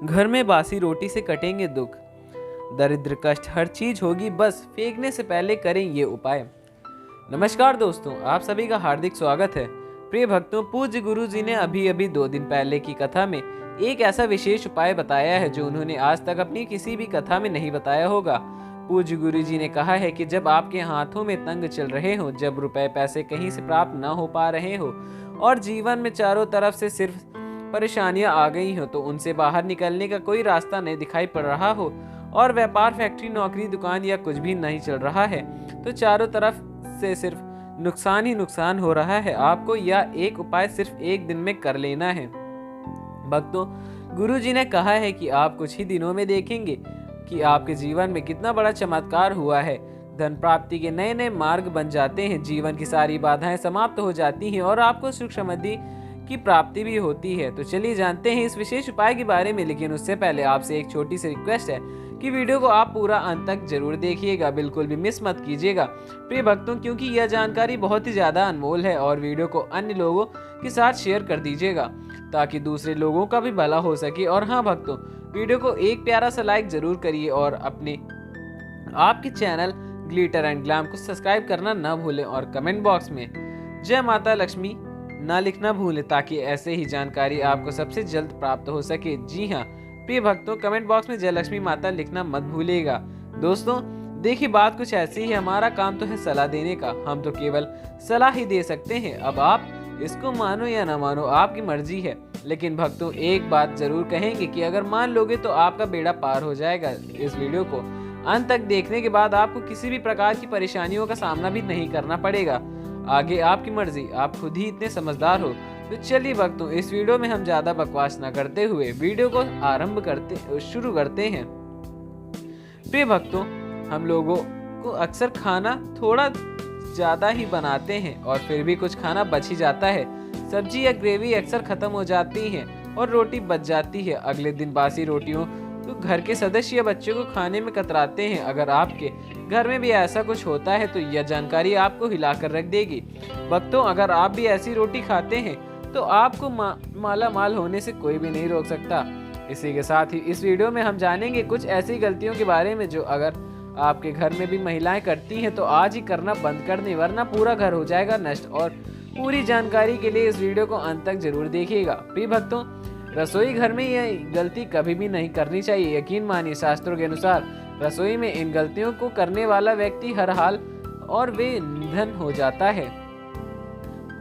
घर में बासी रोटी से कटेंगे दुख, दरिद्र कष्ट हर चीज होगी, बस फेंकने से पहले करें ये उपाय। नमस्कार दोस्तों, आप सभी का हार्दिक स्वागत है। प्रिय भक्तों, पूज्य गुरु जी ने अभी अभी 2 दिन पहले की कथा में एक ऐसा विशेष उपाय बताया है जो उन्होंने आज तक अपनी किसी भी कथा में नहीं बताया होगा। पूज्य गुरु जी ने कहा है कि जब आपके हाथों में तंग चल रहे हो, जब रुपए पैसे कहीं से प्राप्त न हो पा रहे हो और जीवन में चारों तरफ से सिर्फ परेशानियां आ गई हो, तो उनसे बाहर निकलने का कोई रास्ता नहीं दिखाई पड़ रहा हो और व्यापार, फैक्ट्री, नौकरी, दुकान या कुछ भी नहीं चल रहा है, तो चारों तरफ से सिर्फ नुकसान ही नुकसान हो रहा है, आपको यह एक उपाय सिर्फ 1 दिन में कर लेना है। भक्तों, गुरुजी ने कहा है कि आप कुछ ही दिनों में देखेंगे कि आपके जीवन में कितना बड़ा चमत्कार हुआ है। धन प्राप्ति के नए नए मार्ग बन जाते हैं, जीवन की सारी बाधाएं समाप्त हो जाती हैं और आपको सुख समृद्धि की प्राप्ति भी होती है। तो चलिए जानते हैं इस विशेष उपाय के बारे में, लेकिन उससे पहले आपसे एक छोटी सी रिक्वेस्ट है कि वीडियो को आप पूरा अंत तक जरूर देखिएगा, बिल्कुल भी मिस मत कीजिएगा प्रिय भक्तों, क्योंकि यह जानकारी बहुत ही ज्यादा अनमोल है। और वीडियो को अन्य लोगों के साथ शेयर कर दीजिएगा ताकि दूसरे लोगों का भी भला हो सके। और हाँ भक्तों, वीडियो को एक प्यारा सा लाइक जरूर करिए और अपने आपके चैनल ग्लिटर एंड ग्लैम को सब्सक्राइब करना ना भूलें और कमेंट बॉक्स में जय माता लक्ष्मी ना लिखना भूलें ताकि ऐसे ही जानकारी आपको सबसे जल्द प्राप्त हो सके। जी हाँ प्रिय भक्तों, कमेंट बॉक्स में जय लक्ष्मी माता लिखना मत भूलिएगा। दोस्तों देखिए, बात कुछ ऐसी ही, हमारा काम तो है सलाह देने का, हम तो केवल सलाह ही दे सकते हैं। अब आप इसको मानो या ना मानो, आपकी मर्जी है। लेकिन भक्तों एक बात जरूर कहेंगे कि अगर मान लोगे तो आपका बेड़ा पार हो जाएगा। इस वीडियो को अंत तक देखने के बाद आपको किसी भी प्रकार की परेशानियों का सामना भी नहीं करना पड़ेगा। आगे आपकी मर्जी, आप खुद ही इतने समझदार हो। तो चलिए भक्तों, इस वीडियो में हम ज्यादा बकवास न करते हुए वीडियो को शुरू करते हैं। प्रिय भक्तों, हम लोगों को अक्सर खाना थोड़ा ज्यादा ही बनाते हैं और फिर भी कुछ खाना बच ही जाता है। सब्जी या ग्रेवी अक्सर खत्म हो जाती है और रोटी बच जाती है। अगले दिन बासी रोटियों तो घर के सदस्य या बच्चों को खाने में कतराते हैं। अगर आपके घर में भी ऐसा कुछ होता है तो यह जानकारी आपको हिलाकर रख देगी। भक्तों, अगर आप भी ऐसी रोटी खाते हैं तो आपको माला माल होने से कोई भी नहीं रोक सकता। इसी के साथ ही इस वीडियो में हम जानेंगे कुछ ऐसी गलतियों के बारे में जो अगर आपके घर में भी महिलाएं करती हैं तो आज ही करना बंद कर दें, वरना पूरा घर हो जाएगा नष्ट। और पूरी जानकारी के लिए इस वीडियो को अंत तक जरूर देखिएगा। प्रिय भक्तों, रसोई घर में यह गलती कभी भी नहीं करनी चाहिए। यकीन मानिए, शास्त्रों के अनुसार रसोई में इन गलतियों को करने वाला व्यक्ति हर हाल और वे निधन हो जाता है।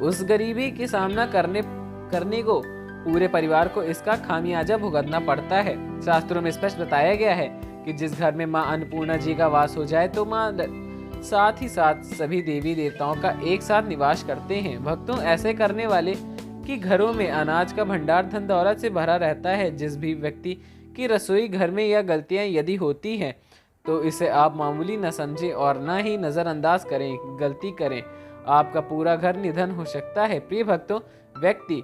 उस गरीबी के सामना करने को पूरे परिवार को इसका खामियाजा भुगतना पड़ता है। शास्त्रों में स्पष्ट बताया गया है कि जिस घर में मां अन्नपूर्णा जी का वास हो जाए तो मां साथ ही साथ सभी देवी देवताओं का एक साथ निवास करते हैं। भक्तों, ऐसे करने वाले कि घरों में अनाज का भंडार धन दौलत से भरा रहता है। जिस भी व्यक्ति की रसोई घर में यह गलतियां यदि होती हैं तो इसे आप मामूली न समझें और न ही नजरअंदाज करें। गलती करें, आपका पूरा घर निधन हो सकता है। प्रिय भक्तों, व्यक्ति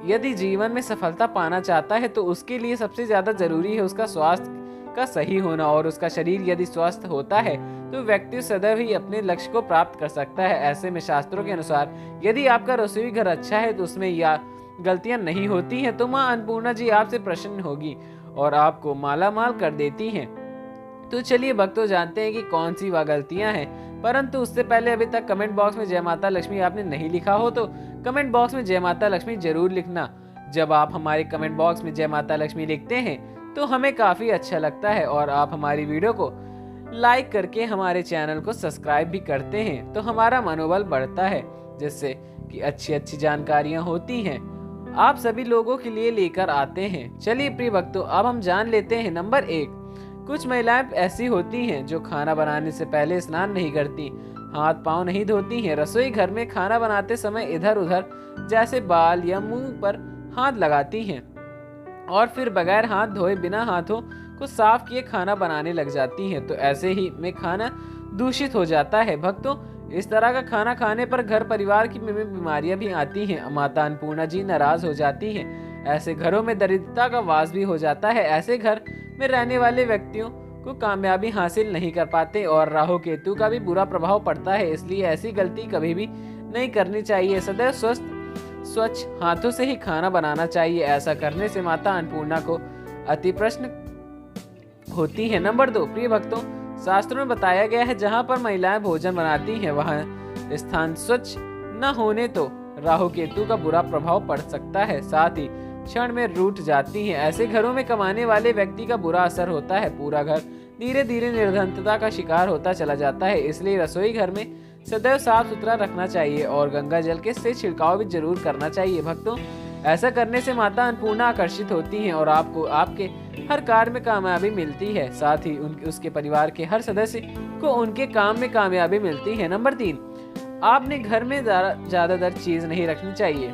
यदि जीवन में सफलता पाना चाहता है तो उसके लिए सबसे ज्यादा जरूरी है उसका स्वास्थ्य का सही होना। और उसका शरीर यदि स्वस्थ होता है तो व्यक्ति सदैव ही अपने लक्ष्य को प्राप्त कर सकता है। ऐसे में शास्त्रों के अनुसार यदि आपका रसोई घर अच्छा है तो उसमें यह गलतियां नहीं होती हैं, तो मां अन्नपूर्णा जी आपसे प्रसन्न होगी और आपको माला माल कर देती हैं। तो चलिए भक्तों, जानते हैं कि कौन सी वह गलतियां हैं। परंतु उससे पहले अभी तक कमेंट बॉक्स में जय माता लक्ष्मी आपने नहीं लिखा हो तो कमेंट बॉक्स में जय माता लक्ष्मी जरूर लिखना। जब आप हमारे कमेंट बॉक्स में जय माता लक्ष्मी लिखते हैं तो हमें काफी अच्छा लगता है और आप हमारी वीडियो को लाइक करके हमारे चैनल को सब्सक्राइब भी करते हैं तो हमारा मनोबल बढ़ता है, जिससे कि अच्छी अच्छी जानकारियां होती हैं आप सभी लोगों के लिए लेकर आते हैं। चलिए प्रिय भक्तों, अब हम जान लेते हैं। नंबर 1, कुछ महिलाएं ऐसी होती हैं जो खाना बनाने से पहले स्नान नहीं करती, हाथ पांव नहीं धोती हैं। रसोई घर में खाना बनाते समय इधर उधर जैसे बाल या मुंह पर हाथ लगाती हैं और फिर बगैर हाथ धोए बिना हाथों को साफ किए खाना बनाने लग जाती हैं। तो ऐसे ही में खाना दूषित हो जाता है। भक्तों, इस तरह का खाना खाने पर घर परिवार की बीमारियां भी आती हैं। माता अन्नपूर्णा जी नाराज हो जाती हैं। ऐसे घरों में दरिद्रता का वास भी हो जाता है। ऐसे घर में रहने वाले व्यक्तियों को कामयाबी हासिल नहीं कर पाते और राहु केतु का भी बुरा प्रभाव पड़ता है। इसलिए ऐसी गलती कभी भी नहीं करनी चाहिए। सदैव स्वच्छ हाथों से ही खाना बनाना चाहिए। ऐसा करने से माता अन्नपूर्णा को अति प्रश्न होती है। नंबर 2, प्रिय भक्तों, शास्त्रों में बताया गया है जहाँ पर महिलाएं भोजन बनाती हैं वहाँ स्थान स्वच्छ न होने तो राहु केतु का बुरा प्रभाव पड़ सकता है, साथ ही क्षण में रूठ जाती हैं। ऐसे घरों में कमाने वाले व्यक्ति का बुरा असर होता है, पूरा घर धीरे धीरे निर्धनता का शिकार होता चला जाता है। इसलिए रसोई घर में सदैव साफ सुथरा रखना चाहिए और गंगा जल के से छिड़काव भी जरूर करना चाहिए। भक्तों, ऐसा करने से माता अन्नपूर्णा आकर्षित होती हैं और आपको आपके हर कार्य में कामयाबी मिलती है, साथ ही उसके परिवार के हर सदस्य को उनके काम में कामयाबी मिलती है। नंबर 3, आपने घर में ज्यादातर चीज नहीं रखनी चाहिए,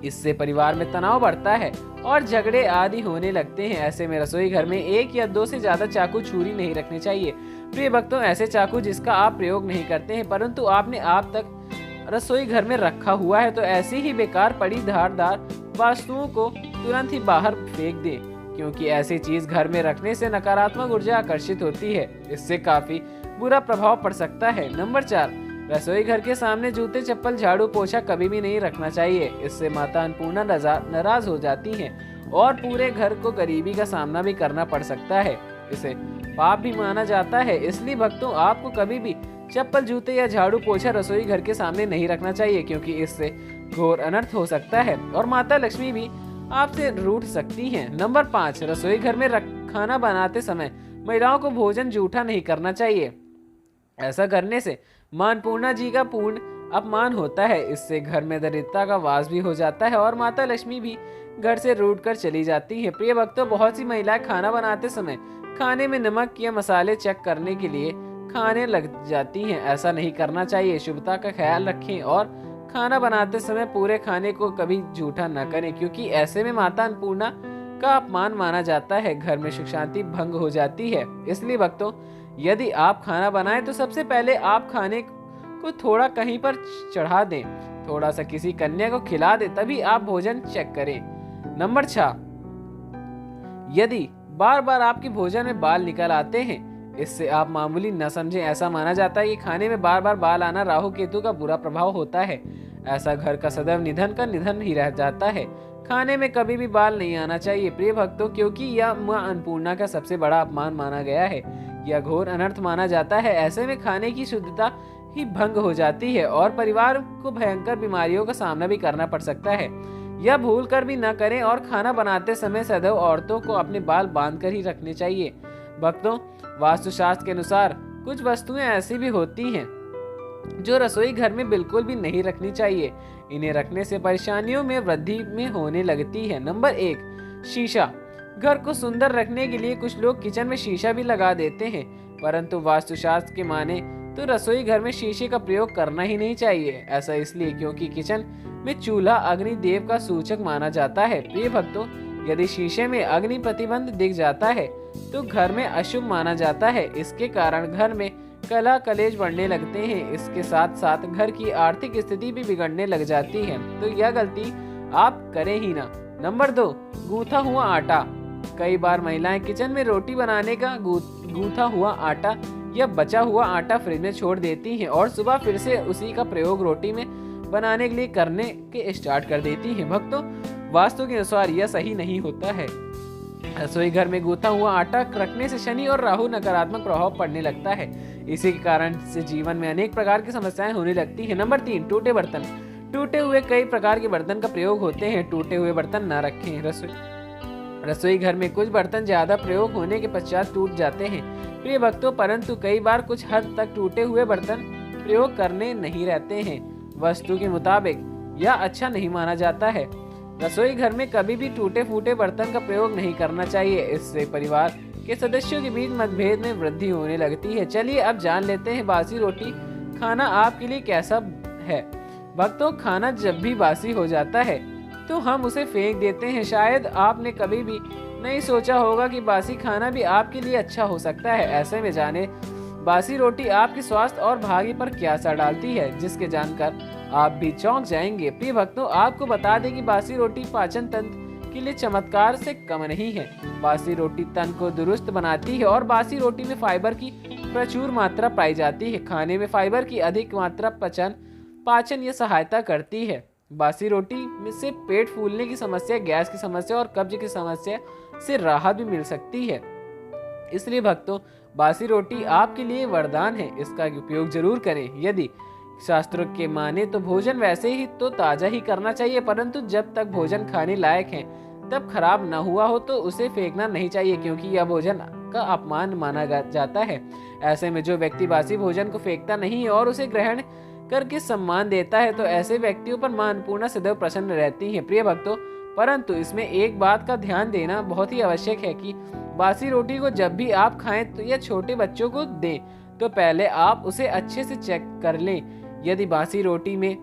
इससे परिवार में तनाव बढ़ता है और झगड़े आदि होने लगते हैं। ऐसे में रसोई घर में 1 या 2 से ज्यादा चाकू छुरी नहीं रखनी चाहिए। प्रिय भक्तों, ऐसे चाकू जिसका आप प्रयोग नहीं करते हैं परंतु आपने आप तक रसोई घर में रखा हुआ है, तो ऐसी ही बेकार पड़ी धारदार वस्तुओं को तुरंत ही बाहर फेंक दें, क्योंकि ऐसी चीज घर में रखने से नकारात्मक ऊर्जा आकर्षित होती है, इससे काफी बुरा प्रभाव पड़ सकता है। नंबर 4, रसोई घर के सामने जूते चप्पल झाड़ू पोछा कभी भी नहीं रखना चाहिए, इससे माता अन्नपूर्णा नाराज हो जाती हैं और पूरे घर को गरीबी का सामना भी करना पड़ सकता है। इसे पाप भी माना जाता है, इसलिए भक्तों आपको कभी भी चप्पल जूते या झाड़ू पोछा रसोई घर के सामने नहीं रखना चाहिए, क्योंकि इससे घोर अनर्थ हो सकता है और माता लक्ष्मी भी आपसे रूठ सकती हैं। नंबर 5, रसोई घर में खाना बनाते समय महिलाओं को भोजन जूठा नहीं करना चाहिए। ऐसा करने से मां अन्नपूर्णा जी का पूर्ण अपमान होता है, इससे घर में दरिद्रता का वास भी हो जाता है और माता लक्ष्मी भी घर से रूठ कर चली जाती है। प्रिय भक्तों, बहुत सी महिलाएं खाना बनाते समय खाने में नमक या मसाले चेक करने के लिए खाने लग जाती हैं। ऐसा नहीं करना चाहिए। शुभता का ख्याल रखें और खाना बनाते समय पूरे खाने को कभी जूठा न करें, क्योंकि ऐसे में माता अन्नपूर्णा का अपमान माना जाता है, घर में सुख शांति भंग हो जाती है। इसलिए भक्तों, यदि आप खाना बनाएं तो सबसे पहले आप खाने को थोड़ा कहीं पर चढ़ा दें, थोड़ा सा किसी कन्या को खिला दें, तभी आप भोजन चेक करें। नंबर 6, यदि बार बार आपके भोजन में बाल निकल आते हैं, इससे आप मामूली न समझें। ऐसा माना जाता है कि खाने में बार बार बाल आना राहु केतु का बुरा प्रभाव होता है। ऐसा घर का सदैव निधन का निधन ही रह जाता है। खाने में कभी भी बाल नहीं आना चाहिए प्रिय भक्तों, क्योंकि यह मां अन्नपूर्णा का सबसे बड़ा अपमान माना गया है। यह घोर अनर्थ माना जाता है। ऐसे में खाने की शुद्धता ही भंग हो जाती है और परिवार को भयंकर बीमारियों का सामना भी करना पड़ सकता है। यह भूल कर भी न करें और खाना बनाते समय सदैव औरतों को अपने बाल बांध कर ही रखने चाहिए। भक्तों, वास्तुशास्त्र के अनुसार कुछ वस्तुएं ऐसी भी होती हैं जो रसोई घर में बिल्कुल भी नहीं रखनी चाहिए। इन्हें रखने से परेशानियों में वृद्धि में होने लगती है। नंबर 1, शीशा। घर को सुंदर रखने के लिए कुछ लोग किचन में शीशा भी लगा देते हैं, परंतु वास्तुशास्त्र के माने तो रसोई घर में शीशे का प्रयोग करना ही नहीं चाहिए। ऐसा इसलिए क्योंकि किचन में चूल्हा अग्निदेव का सूचक माना जाता है। प्रिय भक्तों, यदि शीशे में अग्नि प्रतिबंध दिख जाता है तो घर में अशुभ माना जाता है। इसके कारण घर में कलह कलेश बढ़ने लगते हैं। इसके साथ साथ घर की आर्थिक स्थिति भी बिगड़ने लग जाती है, तो यह गलती आप करें ही ना। नंबर 2, गूंथा हुआ आटा। कई बार महिलाएं किचन में रोटी बनाने का गूंथा हुआ आटा या बचा हुआ आटा फ्रिज में छोड़ देती हैं और सुबह फिर से उसी का प्रयोग रोटी में बनाने के लिए करने के स्टार्ट कर देती हैं। भक्तों, वास्तु के अनुसार यह सही नहीं होता है। रसोई घर में गूंथा हुआ आटा रखने से शनि और राहु नकारात्मक प्रभाव पड़ने लगता है। इसी के कारण से जीवन में अनेक प्रकार की समस्याएं होने लगती हैं। नंबर 3, टूटे बर्तन। टूटे हुए कई प्रकार के बर्तन का प्रयोग होते हैं। टूटे हुए बर्तन न रखें। रसोई घर में कुछ बर्तन ज्यादा प्रयोग होने के पश्चात टूट जाते हैं प्रिय भक्तों, परंतु कई बार कुछ हद तक टूटे हुए बर्तन प्रयोग करने नहीं रहते हैं। वस्तु के मुताबिक यह अच्छा नहीं माना जाता है। रसोई घर में कभी भी टूटे फूटे बर्तन का प्रयोग नहीं करना चाहिए। इससे परिवार के सदस्यों के बीच मतभेद में वृद्धि होने लगती है। चलिए अब जान लेते हैं बासी रोटी खाना आपके लिए कैसा है। भक्तों, खाना जब भी बासी हो जाता है तो हम उसे फेंक देते हैं। शायद आपने कभी भी नहीं सोचा होगा कि बासी खाना भी आपके लिए अच्छा हो सकता है। ऐसे में जाने बासी रोटी आपके स्वास्थ्य और भाग्य पर क्या असर डालती है, जिसके जानकर आप भी चौंक जाएंगे। प्रिय भक्तों, आपको बता दें कि बासी रोटी पाचन तंत्र के लिए चमत्कार से कम नहीं है। बासी रोटी तन को दुरुस्त बनाती है और बासी रोटी में फाइबर की प्रचुर मात्रा पाई जाती है। खाने में फाइबर की अधिक मात्रा पाचन ये सहायता करती है। बासी रोटी में से पेट फूलने की समस्या, गैस की समस्या और कब्ज की समस्या से राहत भी मिल सकती है। इसलिए भक्तों, बासी रोटी आपके लिए वरदान है, इसका उपयोग जरूर करें। यदि शास्त्रों के माने तो भोजन वैसे ही तो ताजा ही करना चाहिए, परंतु जब तक भोजन खाने लायक है तब खराब न हुआ हो तो उसे फेंकना नहीं चाहिए, क्योंकि यह भोजन का अपमान माना जाता है। ऐसे में जो व्यक्ति बासी भोजन को फेंकता नहीं और उसे ग्रहण करके सम्मान देता है, तो ऐसे व्यक्तियों पर मां अन्नपूर्णा सदैव प्रसन्न रहती है। प्रिय भक्तों, परंतु इसमें एक बात का ध्यान देना बहुत ही आवश्यक है कि बासी रोटी को जब भी आप खाएं तो या छोटे बच्चों को दें तो पहले आप उसे अच्छे से चेक कर लें। यदि बासी रोटी में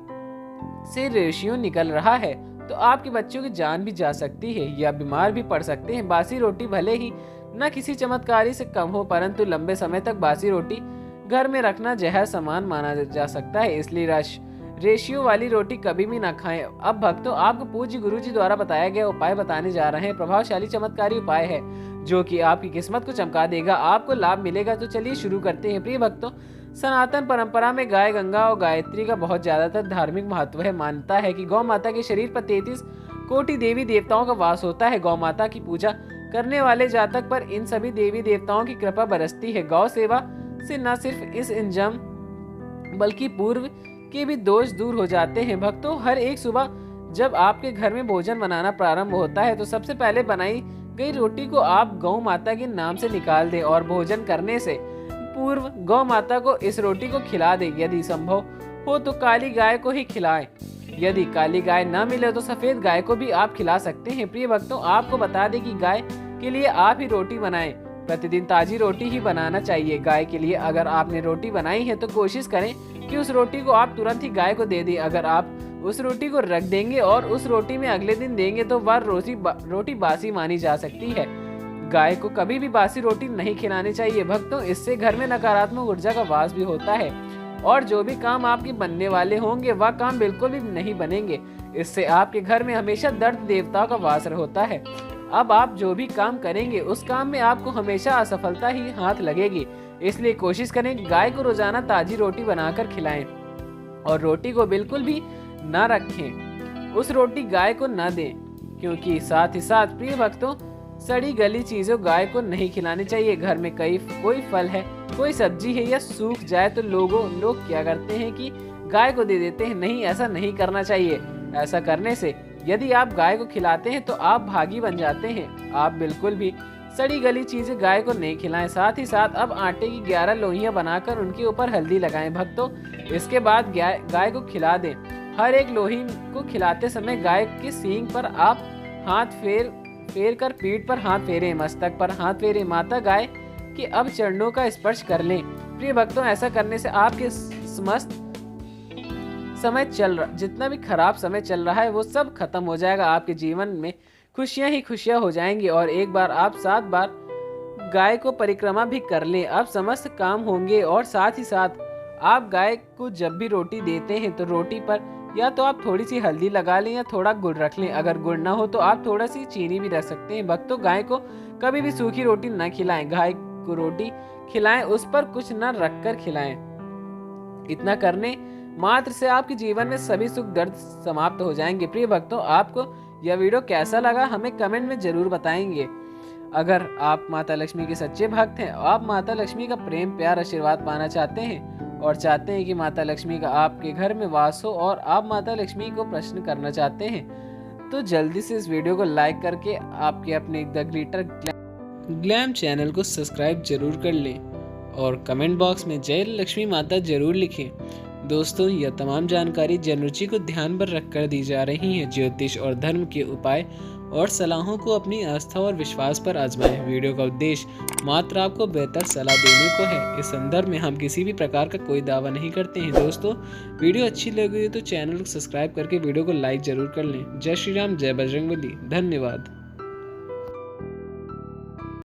से रेशियो निकल रहा है तो आपके बच्चों की जान भी जा सकती है या बीमार भी पड़ सकते हैं। बासी रोटी भले ही न किसी चमत्कारी से कम हो, परंतु लंबे समय तक बासी रोटी घर में रखना जहर समान माना जा सकता है। इसलिए रेशियो वाली रोटी कभी भी ना खाएं। अब भक्तों, आपको पूज्य गुरु जी द्वारा बताया गया उपाय बताने जा रहे हैं। प्रभावशाली चमत्कारी उपाय है जो कि आपकी किस्मत को चमका देगा, आपको लाभ मिलेगा। तो चलिए शुरू करते हैं। प्रिय भक्तों, सनातन परंपरा में गाय गंगा और गायत्री का बहुत ज्यादातर धार्मिक महत्व है। मानता है कि गौ माता के शरीर पर 33 कोटि देवी देवताओं का वास होता है। गौ माता की पूजा करने वाले जातक पर इन सभी देवी देवताओं की कृपा बरसती है। गौ सेवा से न सिर्फ इस इंजम बल्कि पूर्व के भी दोष दूर हो जाते हैं। भक्तों, हर एक सुबह जब आपके घर में भोजन बनाना प्रारंभ होता है तो सबसे पहले बनाई गई रोटी को आप गौ माता के नाम से निकाल दें और भोजन करने से पूर्व गौ माता को इस रोटी को खिला दें। यदि संभव हो तो काली गाय को ही खिलाएं। यदि काली गाय न मिले तो सफेद गाय को भी आप खिला सकते हैं। प्रिय भक्तों, आपको बता दें कि गाय के लिए आप ही रोटी बनाएं। प्रतिदिन ताजी रोटी ही बनाना चाहिए। गाय के लिए अगर आपने रोटी बनाई है तो कोशिश करें कि उस रोटी को आप तुरंत ही गाय को दे दें। अगर आप उस रोटी को रख देंगे और उस रोटी में अगले दिन देंगे तो वह रोटी बासी मानी जा सकती है। गाय को कभी भी बासी रोटी नहीं खिलानी चाहिए। भक्तों, इससे घर में नकारात्मक ऊर्जा का वास भी होता है और जो भी काम आपके बनने वाले होंगे वह काम बिल्कुल भी नहीं बनेंगे। इससे आपके घर में हमेशा दर्द देवताओं का वास होता है। अब आप जो भी काम करेंगे उस काम में आपको हमेशा असफलता ही हाथ लगेगी। इसलिए कोशिश करें गाय को रोजाना ताजी रोटी बनाकर खिलाएं और रोटी को बिल्कुल भी न रखें। उस रोटी गाय को न दें, क्योंकि साथ ही साथ प्रिय भक्तों, सड़ी गली चीजों गाय को नहीं खिलानी चाहिए। घर में कोई फल है, कोई सब्जी है या सूख जाए तो लोग क्या करते हैं कि गाय को दे देते हैं। नहीं, ऐसा नहीं करना चाहिए। ऐसा करने से यदि आप गाय को खिलाते हैं तो आप भागी बन जाते हैं। आप बिल्कुल भी सड़ी गली चीजें गाय को नहीं खिलाएं। साथ ही साथ अब आटे की 11 लोइयां बनाकर उनके ऊपर हल्दी लगाएं। भक्तों, इसके बाद गाय को खिला दें। हर एक लोही को खिलाते समय गाय के सींग पर आप हाथ फेर कर पीठ पर हाथ फेरें, मस्तक पर हाथ फेरें। माता गाय के अब चरणों का स्पर्श कर लें। प्रिय भक्तों, ऐसा करने से आपके समस्त समय जितना भी खराब समय चल रहा है वो सब खत्म हो जाएगा। आपके जीवन में खुशियां ही खुशियां हो जाएंगी। और एक बार आप 7 बार गाय को परिक्रमा भी कर लें, अब समस्त काम होंगे। और साथ ही साथ आप गाय को जब भी रोटी देते हैं तो रोटी पर या तो आप थोड़ी सी हल्दी लगा लें या थोड़ा गुड़ रख लें। अगर गुड़ ना हो तो आप थोड़ा सी चीनी भी रख सकते हैं। भक्तों, गाय को कभी भी सूखी रोटी न खिलाएं। गाय को रोटी खिलाएं, उस पर कुछ न रख कर खिलाएं। इतना करने मात्र से आपके जीवन में सभी सुख दर्द समाप्त हो जाएंगे। प्रिय भक्तों, आपको यह वीडियो कैसा लगा हमें कमेंट में जरूर बताएंगे। अगर आप माता लक्ष्मी के सच्चे भक्त हैं, आप माता लक्ष्मी का प्रेम प्यार आशीर्वाद पाना चाहते हैं और चाहते हैं कि माता लक्ष्मी का आपके घर में वास हो और आप माता लक्ष्मी को प्रश्न करना चाहते हैं, तो जल्दी से इस वीडियो को लाइक करके आपके अपने द ग्लिटर ग्लैम चैनल को सब्सक्राइब जरूर कर लें और कमेंट बॉक्स में जय लक्ष्मी माता जरूर लिखें। दोस्तों, यह तमाम जानकारी जनरुचि को ध्यान पर रखकर दी जा रही है। ज्योतिष और धर्म के उपाय और सलाहों को अपनी आस्था और विश्वास पर आजमाएं। वीडियो का उद्देश्य मात्र आपको बेहतर सलाह देने को है। इस संदर्भ में हम किसी भी प्रकार का कोई दावा नहीं करते हैं। दोस्तों, वीडियो अच्छी लगी तो चैनल को सब्सक्राइब करके वीडियो को लाइक जरूर कर लें। जय श्री राम, जय बजरंगबली। धन्यवाद।